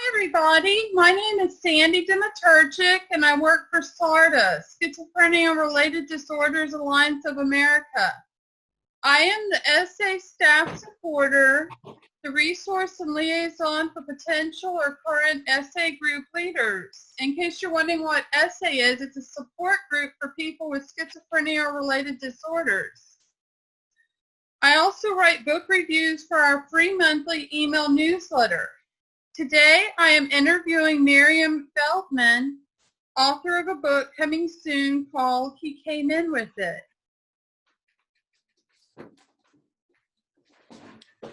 everybody. My name is Sandy Dimiterchik, and I work for SARTA, Schizophrenia Related Disorders Alliance of America. I am the SA staff supporter, the resource and liaison for potential or current SA group leaders. In case you're wondering what SA is, it's a support group for people with schizophrenia or related disorders. I also write book reviews for our free monthly email newsletter. Today, I am interviewing Miriam Feldman, author of a book coming soon called He Came In With It.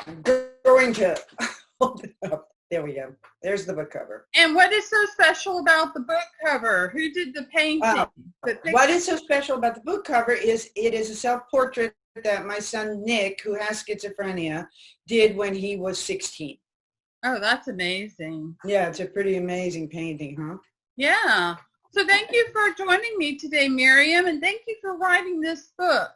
I'm going to hold it up. There we go. There's the book cover. And what is so special about the book cover? Who did the painting? What is so special about the book cover is it is a self-portrait that my son Nick, who has schizophrenia, did when he was 16. Oh, that's amazing. Yeah, it's a pretty amazing painting, huh? Yeah. So thank you for joining me today, Miriam, and thank you for writing this book.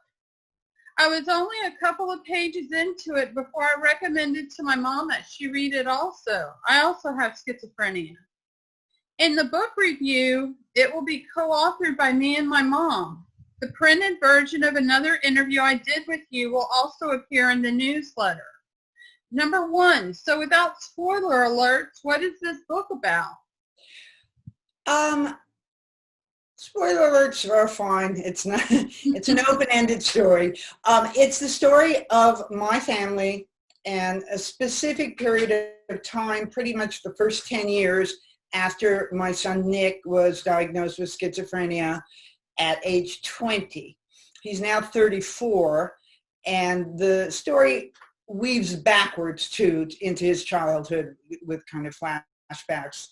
I was only a couple of pages into it before I recommended to my mom that she read it also. I also have schizophrenia. In the book review, it will be co-authored by me and my mom. The printed version of another interview I did with you will also appear in the newsletter. Number one, so without spoiler alerts, what is this book about? Spoiler alerts are fine. It's not. It's an open-ended story. It's the story of my family and a specific period of time, pretty much the first 10 years after my son Nick was diagnosed with schizophrenia at age 20. He's now 34, and the story weaves backwards too into his childhood with kind of flashbacks,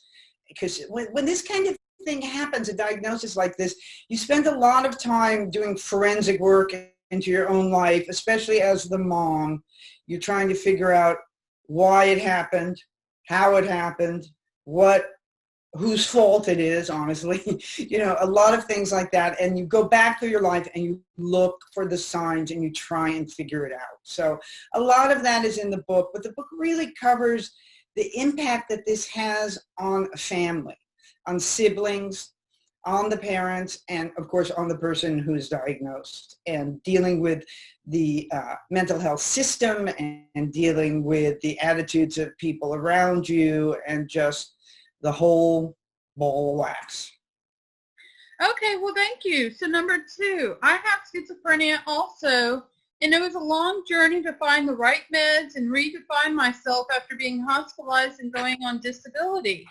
because when this kind of thing happens, a diagnosis like this, you spend a lot of time doing forensic work into your own life, especially as the mom. You're trying to figure out why it happened, how it happened, whose fault it is, honestly, a lot of things like that. And you go back through your life and you look for the signs and you try and figure it out. So a lot of that is in the book, but the book really covers the impact that this has on a family, on siblings, on the parents, and of course on the person who's diagnosed, and dealing with the mental health system and dealing with the attitudes of people around you and just the whole ball of wax. Okay, well, thank you. So number two, I have schizophrenia also, and it was a long journey to find the right meds and redefine myself after being hospitalized and going on disability.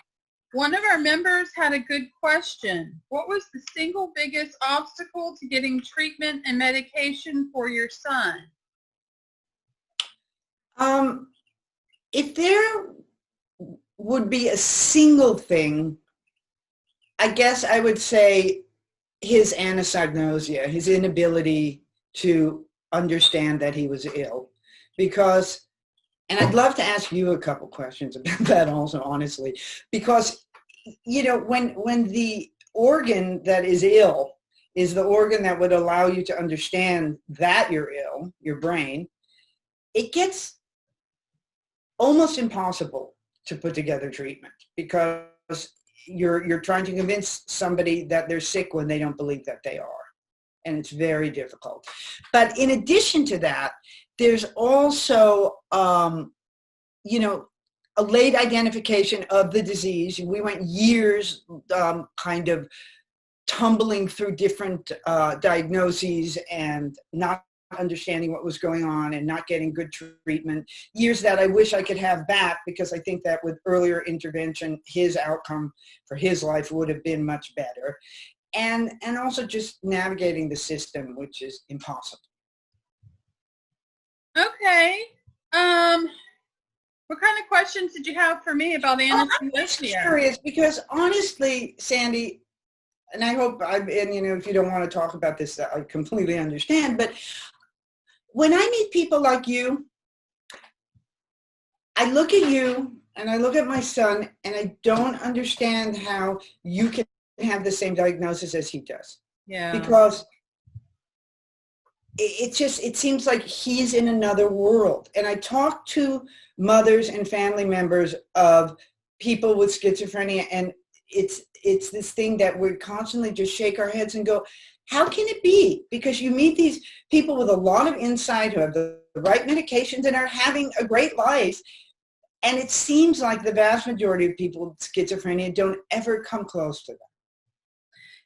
One of our members had a good question. What was the single biggest obstacle to getting treatment and medication for your son? If there would be a single thing, I guess I would say his anosognosia, his inability to understand that he was ill. Because, and I'd love to ask you a couple questions about that also, honestly, because, when the organ that is ill is the organ that would allow you to understand that you're ill, your brain, it gets almost impossible to put together treatment, because you're trying to convince somebody that they're sick when they don't believe that they are. And it's very difficult. But in addition to that, there's also, a late identification of the disease. We went years kind of tumbling through different diagnoses and not understanding what was going on and not getting good treatment. Years that I wish I could have back, because I think that with earlier intervention, his outcome for his life would have been much better. And also just navigating the system, which is impossible. Okay. What kind of questions did you have for me about anesthesia? I'm just curious, because honestly, Sandy, and I hope, if you don't want to talk about this, I completely understand, but when I meet people like you, I look at you and I look at my son, and I don't understand how you can have the same diagnosis as he does. Yeah. Because it seems like he's in another world. And I talk to mothers and family members of people with schizophrenia, and it's this thing that we constantly just shake our heads and go, how can it be? Because you meet these people with a lot of insight who have the right medications and are having a great life. And it seems like the vast majority of people with schizophrenia don't ever come close to that.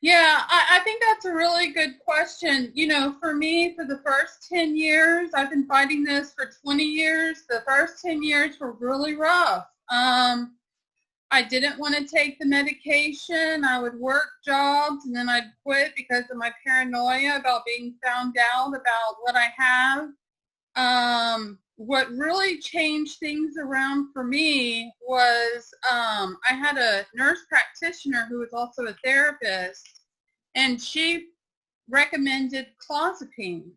Yeah, I think that's a really good question. You know, for me, for the first 10 years, I've been fighting this for 20 years. The first 10 years were really rough. I didn't want to take the medication. I would work jobs and then I'd quit because of my paranoia about being found out about what I have. What really changed things around for me was I had a nurse practitioner who was also a therapist, and she recommended clozapine.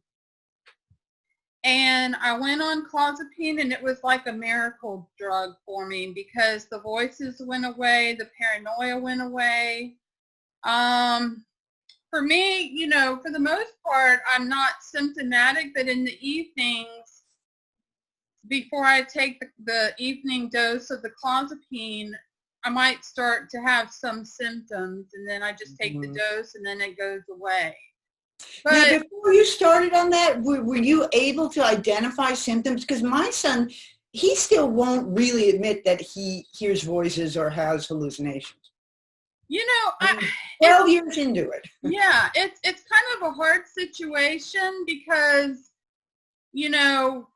And I went on clozapine, and it was like a miracle drug for me because the voices went away, the paranoia went away. For me, you know, for the most part, I'm not symptomatic, but in the evenings, before I take the evening dose of the clozapine, I might start to have some symptoms, and then I just take the dose, and then it goes away. But now, before you started on that, were you able to identify symptoms? Because my son, he still won't really admit that he hears voices or has hallucinations. You know, 12 years into it. Yeah, it's kind of a hard situation because, you know,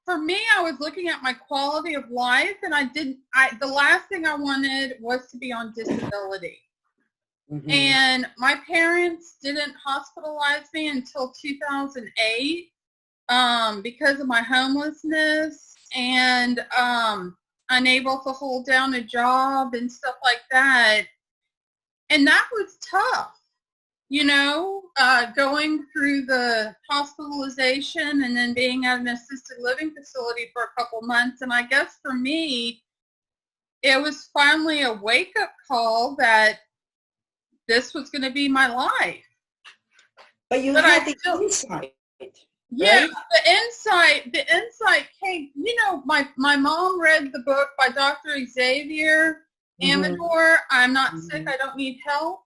for me, I was looking at my quality of life, and the last thing I wanted was to be on disability. Mm-hmm. And my parents didn't hospitalize me until 2008 because of my homelessness and unable to hold down a job and stuff like that. And that was tough, you know, going through the hospitalization and then being at an assisted living facility for a couple months. And I guess for me, it was finally a wake-up call that this was going to be my life. But you had the insight. Yeah, right? the insight came, you know, my mom read the book by Dr. Xavier Amador, I'm Not Sick, I Don't Need Help.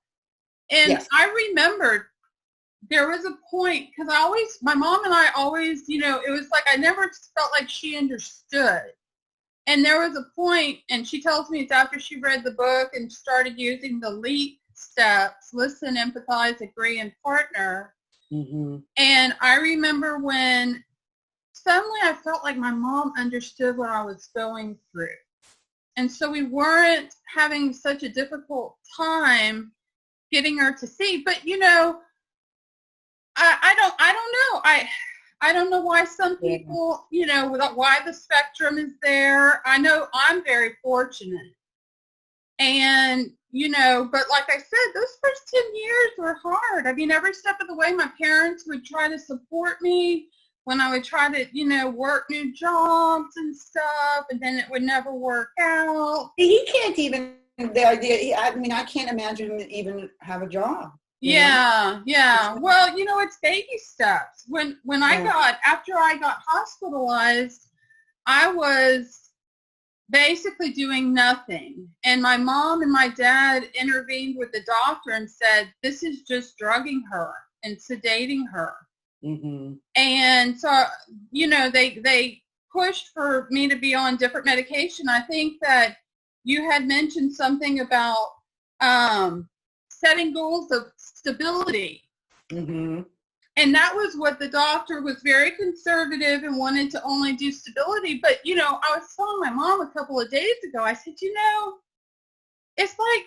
And yes. I remembered there was a point, because my mom and I always, you know, it was like I never felt like she understood. And there was a point, and she tells me it's after she read the book and started using the LEAP steps, listen, empathize, agree, and partner. Mm-hmm. And I remember when suddenly I felt like my mom understood what I was going through. And so we weren't having such a difficult time getting her to see. But, you know, I don't know. I don't know why some people, you know, why the spectrum is there. I know I'm very fortunate. And, you know, but like I said, those first 10 years were hard. I mean, every step of the way, my parents would try to support me when I would try to, you know, work new jobs and stuff, and then it would never work out. He can't even, the idea, I mean, I can't imagine him even have a job. Yeah. Well, you know, it's baby steps. When after I got hospitalized, I was basically doing nothing. And my mom and my dad intervened with the doctor and said, this is just drugging her and sedating her. Mm-hmm. And so, you know, they pushed for me to be on different medication. I think that you had mentioned something about setting goals of stability. Mm-hmm. And that was what the doctor was very conservative and wanted to only do stability. But, you know, I was telling my mom a couple of days ago, I said, you know, it's like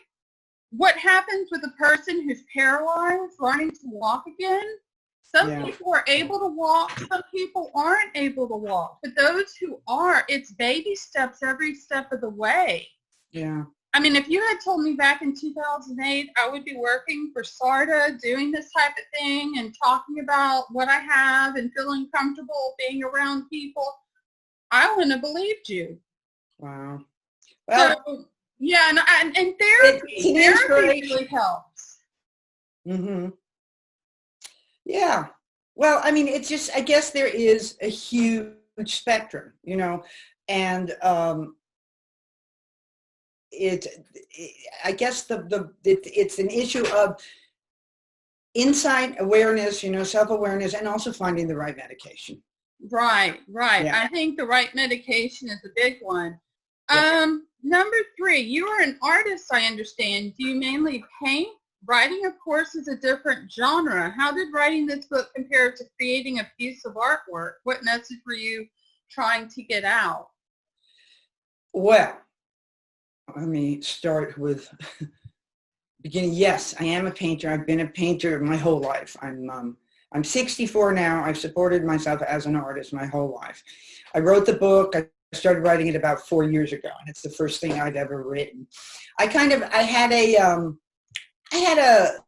what happens with a person who's paralyzed, learning to walk again. Some people are able to walk, some people aren't able to walk. But those who are, it's baby steps every step of the way. Yeah. I mean, if you had told me back in 2008 I would be working for SARTA, doing this type of thing and talking about what I have and feeling comfortable being around people, I wouldn't have believed you. Wow. Well, so, yeah, and therapy really helps. Mm-hmm. Yeah. Well, I mean, it's just, I guess there is a huge spectrum, you know, and I guess it's an issue of insight, awareness, self-awareness, and also finding the right medication. Right. Yeah. I think the right medication is a big one. Yeah. Number 3, you are an artist, I understand. Do you mainly paint? Writing, of course, is a different genre. How did writing this book compare to creating a piece of artwork? What message were you trying to get out? Well, let me start with beginning. Yes, I am a painter. I've been a painter my whole life. I'm 64 now. I've supported myself as an artist my whole life. I wrote the book. I started writing it about 4 years ago, and it's the first thing I'd ever written. I had a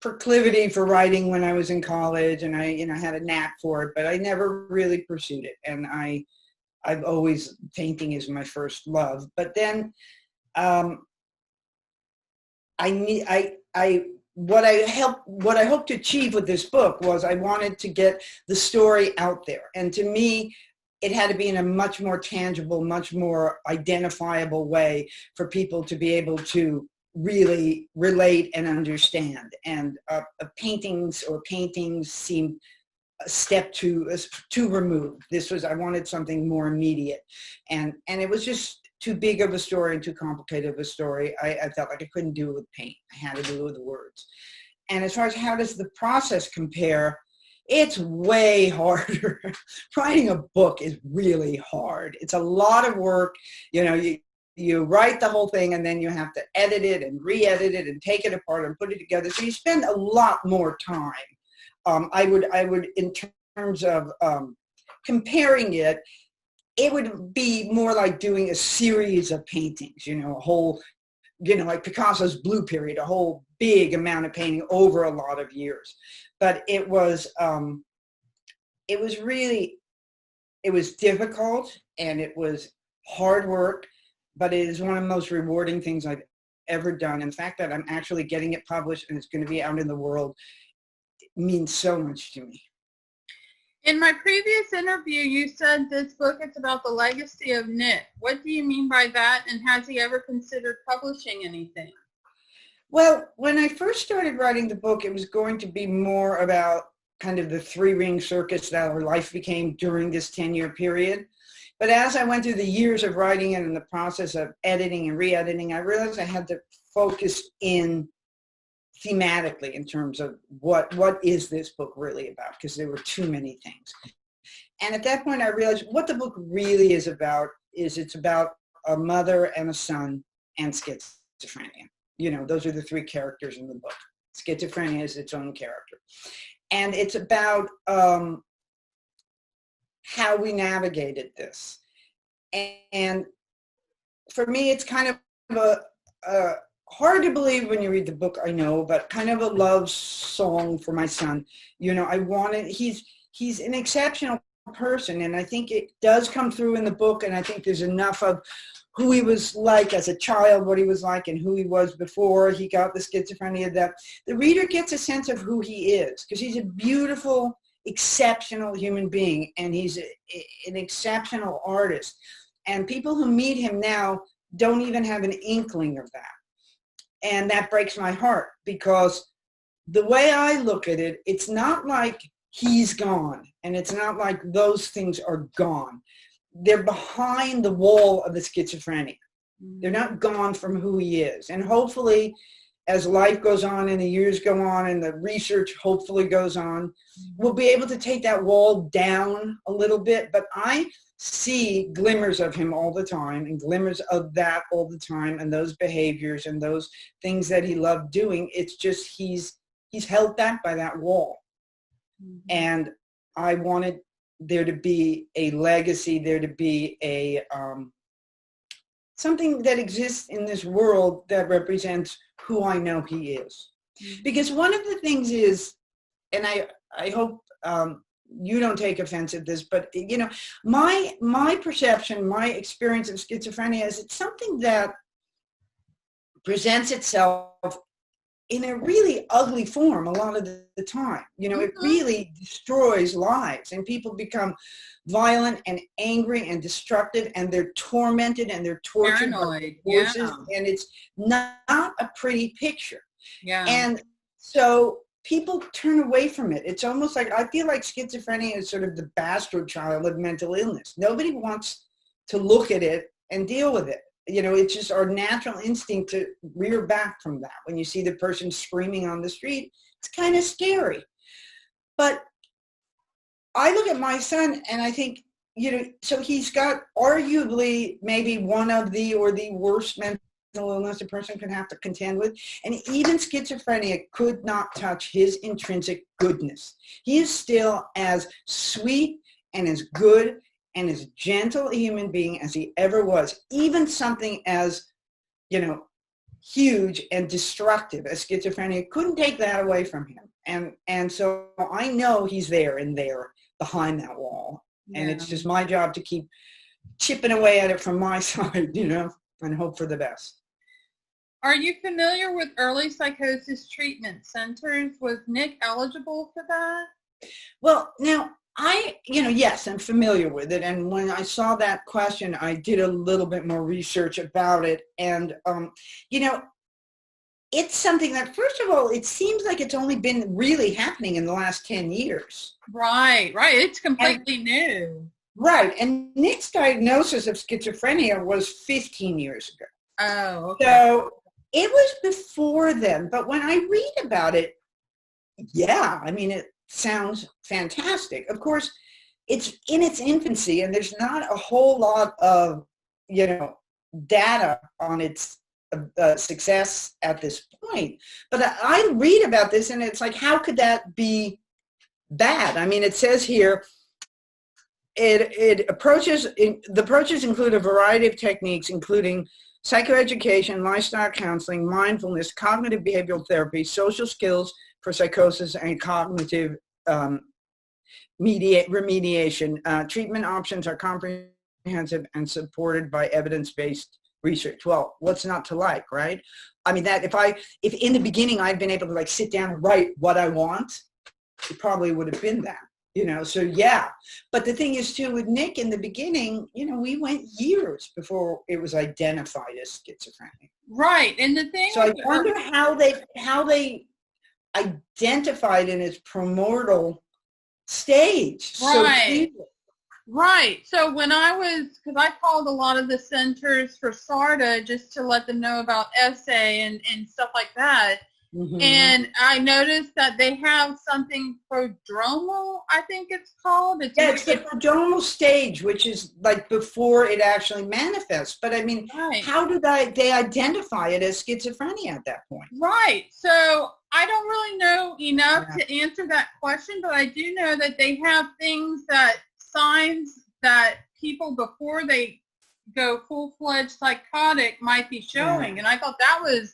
proclivity for writing when I was in college, and I had a knack for it, but I never really pursued it. And I've always, painting is my first love. But then what I hoped to achieve with this book was I wanted to get the story out there. And to me, it had to be in a much more tangible, much more identifiable way for people to be able to really relate and understand. And paintings seemed a step too removed. I wanted something more immediate. And it was just too big of a story and too complicated of a story. I felt like I couldn't do it with paint. I had to do it with words. And as far as how does the process compare, it's way harder. Writing a book is really hard. It's a lot of work. You write the whole thing, and then you have to edit it and re-edit it and take it apart and put it together. So you spend a lot more time. I would in terms of comparing it, it would be more like doing a series of paintings, a whole, like Picasso's Blue Period, a whole big amount of painting over a lot of years. But it was difficult, and it was hard work, but it is one of the most rewarding things I've ever done. And the fact that I'm actually getting it published and it's going to be out in the world means so much to me. In my previous interview, you said this book is about the legacy of Nick. What do you mean by that, and has he ever considered publishing anything? Well, when I first started writing the book, it was going to be more about kind of the three-ring circus that our life became during this 10-year period. But as I went through the years of writing it and the process of editing and re-editing, I realized I had to focus in thematically in terms of what is this book really about, because there were too many things. And at that point I realized what the book really is about is it's about a mother and a son and schizophrenia. Those are the three characters in the book. Schizophrenia is its own character. And it's about how we navigated this. And for me, it's kind of a hard to believe when you read the book, I know, but kind of a love song for my son. He's an exceptional person, and I think it does come through in the book, and I think there's enough of who he was like as a child, what he was like, and who he was before he got the schizophrenia, that the reader gets a sense of who he is, because he's a beautiful, exceptional human being, and he's an exceptional artist. And people who meet him now don't even have an inkling of that. And that breaks my heart, because the way I look at it, it's not like he's gone, and it's not like those things are gone. They're behind the wall of the schizophrenia. They're not gone from who he is. And hopefully, as life goes on and the years go on and the research hopefully goes on, we'll be able to take that wall down a little bit. But I see glimmers of him all the time, and glimmers of that all the time, and those behaviors and those things that he loved doing. It's just he's held back by that wall. Mm-hmm. And I wanted there to be a legacy, there to be a something that exists in this world that represents who I know he is. Mm-hmm. Because one of the things is, and I hope you don't take offense at this, but my perception, my experience of schizophrenia is it's something that presents itself in a really ugly form a lot of the time. You know, it really destroys lives, and people become violent and angry and destructive, and they're tormented and they're tortured by forces, and it's not a pretty picture. And so people turn away from it. It's almost like, I feel like schizophrenia is sort of the bastard child of mental illness. Nobody wants to look at it and deal with it. You know, it's just our natural instinct to rear back from that. When you see the person screaming on the street, it's kind of scary. But I look at my son and I think, you know, so he's got arguably maybe one of the or the worst mental illness a person can have to contend with. And even schizophrenia could not touch his intrinsic goodness. He is still as sweet and as good and as gentle a human being as he ever was. Even something as, you know, huge and destructive as schizophrenia couldn't take that away from him. And so I know he's there and there behind that wall. And it's just my job to keep chipping away at it from my side, you know, and hope for the best. Are you familiar with early psychosis treatment centers? Was Nick eligible for that? Well, now, yes, I'm familiar with it. And when I saw that question, I did a little bit more research about it. And, you know, it's something that, first of all, it seems like it's only been really happening in the last 10 years. Right. It's completely new. Right. And Nick's diagnosis of schizophrenia was 15 years ago. Oh, okay. So it was before then. But when I read about it, I mean, it sounds fantastic. Of course, it's in its infancy, and there's not a whole lot of, you know, data on its success at this point. But I read about this, and it's like, how could that be bad? I mean, it says here, the approaches include a variety of techniques, including psychoeducation, lifestyle counseling, mindfulness, cognitive behavioral therapy, social skills for psychosis, and cognitive remediation. Treatment options are comprehensive and supported by evidence-based research. Well, what's not to like, right? I mean, that if in the beginning I'd been able to like sit down and write what I want, it probably would have been that, you know, so yeah. But the thing is too, with Nick in the beginning, you know, we went years before it was identified as schizophrenia. Right. And the thing, so I wonder how they identified in its primordial stage. Right. Right. So when because I called a lot of the centers for SARTA just to let them know about essay and stuff like that. Mm-hmm. And I noticed that they have something prodromal, I think it's called. It's the prodromal stage, which is like before it actually manifests. But I mean, how do they identify it as schizophrenia at that point? Right. So I don't really know enough to answer that question, but I do know that they have signs that people before they go full-fledged psychotic might be showing. Yeah. And I thought that was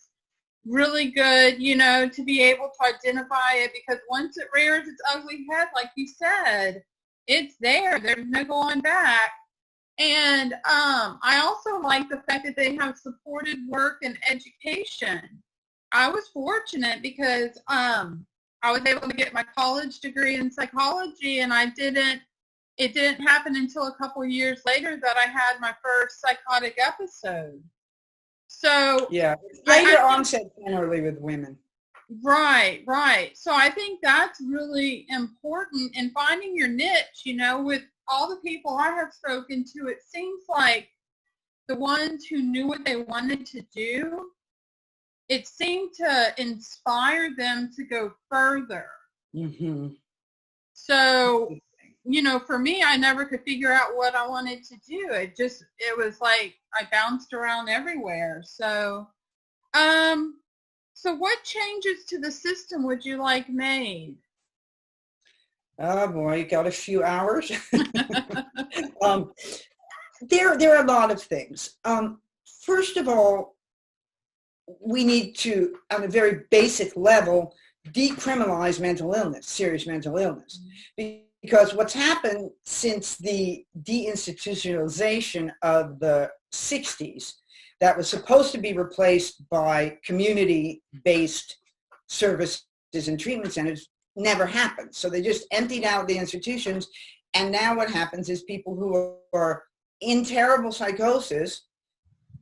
really good, you know, to be able to identify it, because once it rears its ugly head, like you said, it's there. There's no going back. And I also like the fact that they have supported work and education. I was fortunate because I was able to get my college degree in psychology, and it didn't happen until a couple years later that I had my first psychotic episode. So yeah, later onset generally with women. Right. So I think that's really important in finding your niche. You know, with all the people I have spoken to, it seems like the ones who knew what they wanted to do, it seemed to inspire them to go further. Mm-hmm. So, you know, for me, I never could figure out what I wanted to do. It was like I bounced around everywhere. So, so what changes to the system would you like made? Oh boy, you got a few hours. There are a lot of things. First of all, we need to, on a very basic level, decriminalize mental illness, serious mental illness. Because what's happened since the deinstitutionalization of the 60s, that was supposed to be replaced by community-based services and treatment centers never happened. So they just emptied out the institutions. And now what happens is people who are in terrible psychosis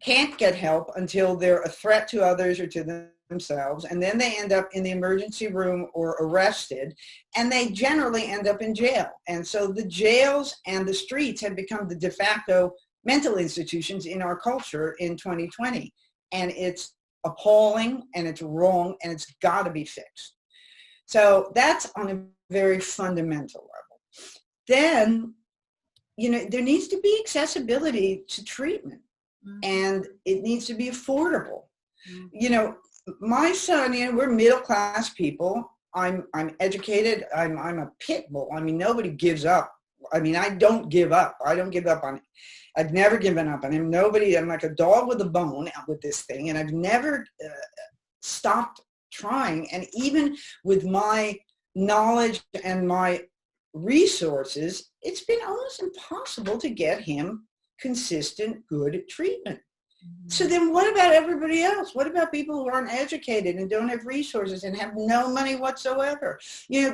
can't get help until they're a threat to others or to themselves. And then they end up in the emergency room or arrested. And they generally end up in jail. And so the jails and the streets have become the de facto mental institutions in our culture in 2020. And it's appalling and it's wrong and it's got to be fixed. So that's on a very fundamental level. Then, there needs to be accessibility to treatment, and it needs to be affordable. My son, we're middle-class people. I'm educated. I'm a pit bull. Nobody gives up. I don't give up. I don't give up on it. I've never given up on him. I'm like a dog with a bone with this thing, and I've never stopped trying. And even with my knowledge and my resources, it's been almost impossible to get him consistent, good treatment. So then what about everybody else? What about people who aren't educated and don't have resources and have no money whatsoever?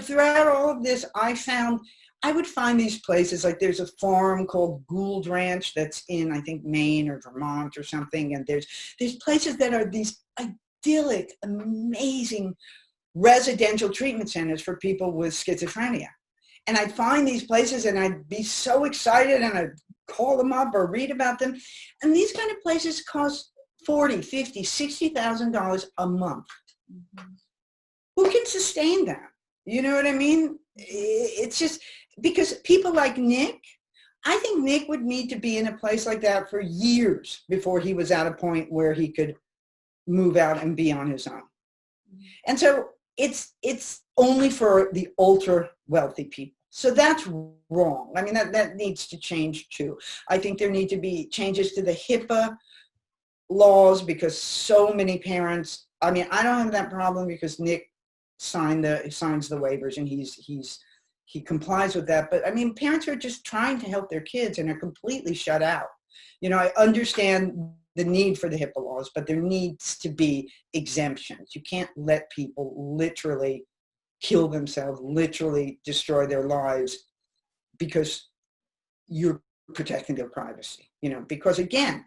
Throughout all of this, I would find these places, like there's a farm called Gould Ranch that's in, I think, Maine or Vermont or something. And there's places that are these idyllic, amazing residential treatment centers for people with schizophrenia. And I'd find these places and I'd be so excited and I'd call them up or read about them. And these kind of places cost $40,000, $50,000, $60,000 a month. Who can sustain that? You know what I mean? It's just because people like Nick, I think Nick would need to be in a place like that for years before he was at a point where he could move out and be on his own. And so it's only for the ultra wealthy people. So that's wrong. That needs to change too. I think there need to be changes to the HIPAA laws because so many parents, I don't have that problem because Nick signs the waivers and he complies with that. But parents are just trying to help their kids and are completely shut out. I understand the need for the HIPAA laws, but there needs to be exemptions. You can't let people literally kill themselves, literally destroy their lives because you're protecting their privacy, because again,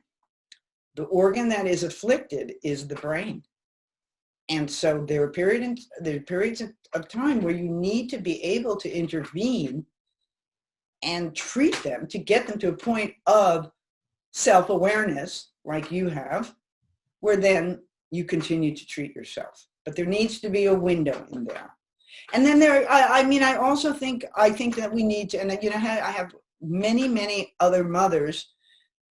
the organ that is afflicted is the brain. And so there are periods of time where you need to be able to intervene and treat them to get them to a point of self-awareness like you have, where then you continue to treat yourself. But there needs to be a window in there. And then I also think that we need to, and I have many, many other mothers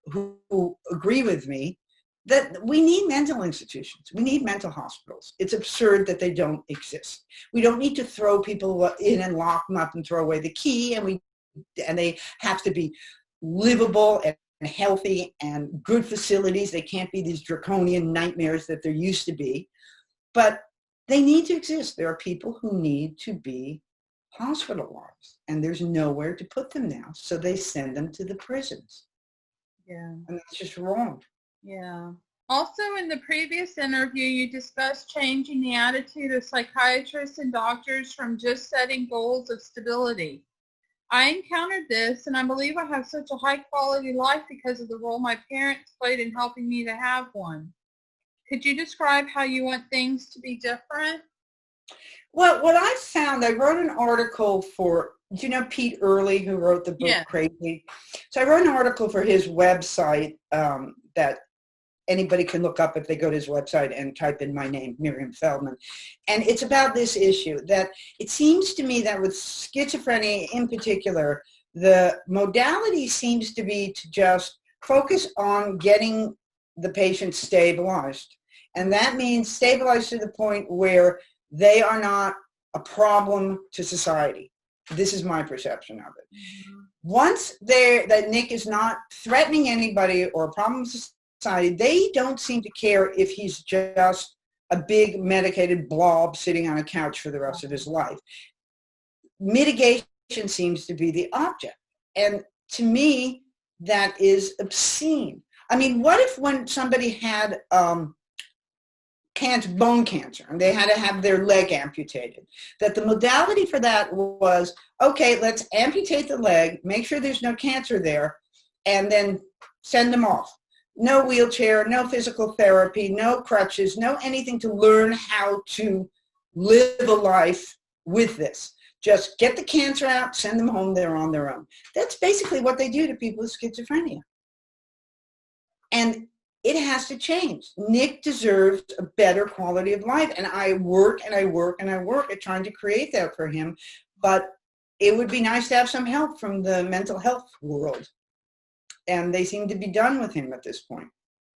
who agree with me that we need mental institutions. We need mental hospitals. It's absurd that they don't exist. We don't need to throw people in and lock them up and throw away the key, and they have to be livable and healthy and good facilities. They can't be these draconian nightmares that there used to be. But they need to exist. There are people who need to be hospitalized, and there's nowhere to put them now. So they send them to the prisons. Yeah. And that's just wrong. Yeah. Also, in the previous interview, you discussed changing the attitude of psychiatrists and doctors from just setting goals of stability. I encountered this, and I believe I have such a high-quality life because of the role my parents played in helping me to have one. Could you describe how you want things to be different? Well, what I found, I wrote an article for, Pete Early, who wrote the book Crazy? So I wrote an article for his website that anybody can look up if they go to his website and type in my name, Miriam Feldman. And it's about this issue that it seems to me that with schizophrenia in particular, the modality seems to be to just focus on getting the patient stabilized. And that means stabilized to the point where they are not a problem to society. This is my perception of it. Mm-hmm. Once that Nick is not threatening anybody or a problem to society, they don't seem to care if he's just a big medicated blob sitting on a couch for the rest of his life. Mitigation seems to be the object. And to me, that is obscene. What if when somebody had bone cancer, and they had to have their leg amputated. That the modality for that was, okay, let's amputate the leg, make sure there's no cancer there, and then send them off. No wheelchair, no physical therapy, no crutches, no anything to learn how to live a life with this. Just get the cancer out, send them home, they're on their own. That's basically what they do to people with schizophrenia. And it has to change. Nick deserves a better quality of life. And I work and I work and I work at trying to create that for him. But it would be nice to have some help from the mental health world. And they seem to be done with him at this point.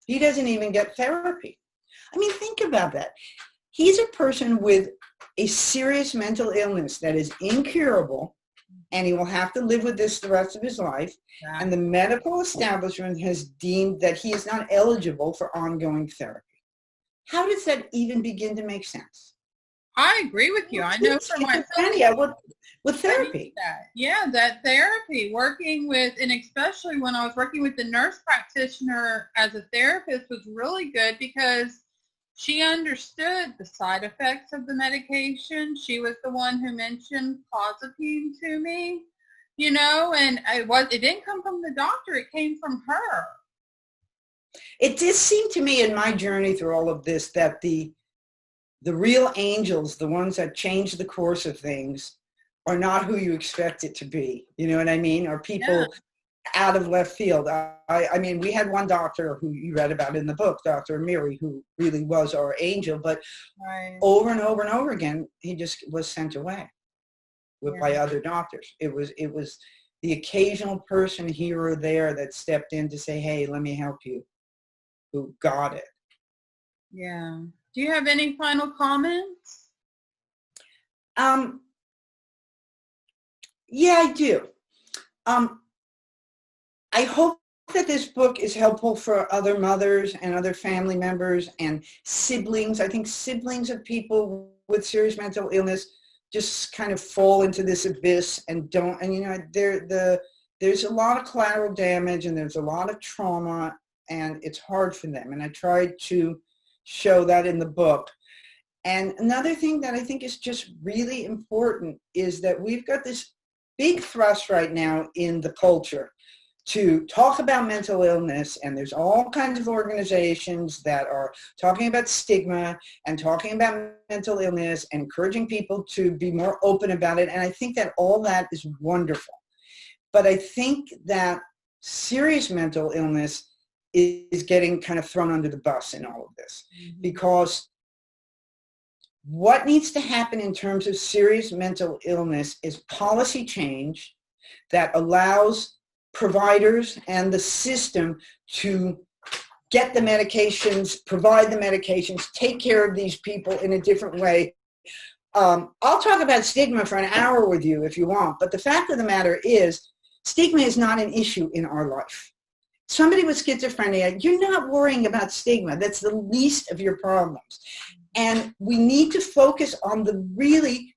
He doesn't even get therapy. I mean, think about that. He's a person with a serious mental illness that is incurable, and he will have to live with this the rest of his life. Yeah. And the medical establishment has deemed that he is not eligible for ongoing therapy. How does that even begin to make sense? I agree with you. I know for myself. With therapy. That therapy, working with, and especially when I was working with the nurse practitioner as a therapist, was really good because she understood the side effects of the medication. She was the one who mentioned clozapine to me, and it didn't come from the doctor. It came from her. It did seem to me in my journey through all of this that the real angels, the ones that change the course of things, are not who you expect it to be. You know what I mean? Or people out of left field. I mean, we had one doctor who you read about in the book, Dr. Miri, who really was our angel, but over and over and over again, he just was sent away by other doctors. It was the occasional person here or there that stepped in to say, hey, let me help you, who got it. Yeah. Do you have any final comments? Yeah, I do. I hope that this book is helpful for other mothers and other family members and siblings. I think siblings of people with serious mental illness just kind of fall into this abyss and don't, and there's a lot of collateral damage and there's a lot of trauma and it's hard for them. And I tried to show that in the book. And another thing that I think is just really important is that we've got this big thrust right now in the culture to talk about mental illness, and there's all kinds of organizations that are talking about stigma and talking about mental illness and encouraging people to be more open about it, and I think that all that is wonderful. But I think that serious mental illness is getting kind of thrown under the bus in all of this, because what needs to happen in terms of serious mental illness is policy change that allows providers and the system to get the medications, provide the medications, take care of these people in a different way. I'll talk about stigma for an hour with you if you want, but the fact of the matter is stigma is not an issue in our life. Somebody with schizophrenia, you're not worrying about stigma. That's the least of your problems. And we need to focus on the really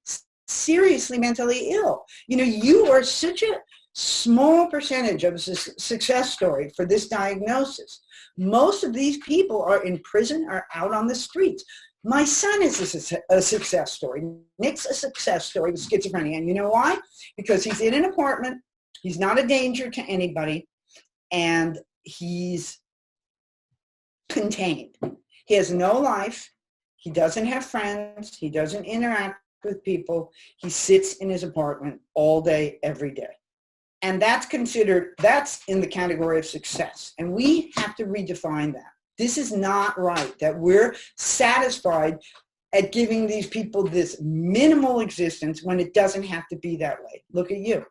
seriously mentally ill. You are such a small percentage of a success story for this diagnosis. Most of these people are in prison or out on the streets. My son is a success story. Nick's a success story with schizophrenia. And you know why? Because he's in an apartment, he's not a danger to anybody, and he's contained. He has no life. He doesn't have friends. He doesn't interact with people. He sits in his apartment all day, every day. And that's in the category of success. And we have to redefine that. This is not right, that we're satisfied at giving these people this minimal existence when it doesn't have to be that way. Look at you.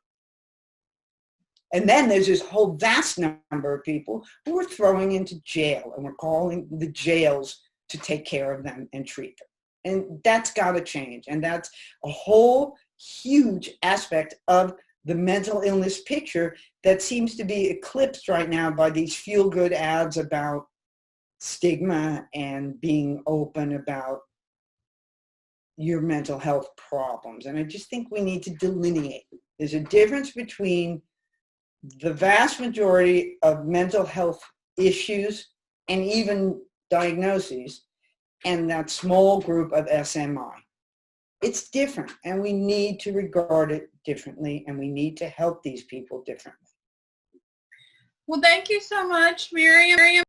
And then there's this whole vast number of people who we're throwing into jail, and we're calling the jails to take care of them and treat them. And that's got to change. And that's a whole huge aspect of the mental illness picture that seems to be eclipsed right now by these feel-good ads about stigma and being open about your mental health problems. And I just think we need to delineate. There's a difference between the vast majority of mental health issues and even diagnoses and that small group of SMI. It's different, and we need to regard it differently, and we need to help these people differently. Well, thank you so much, Miriam.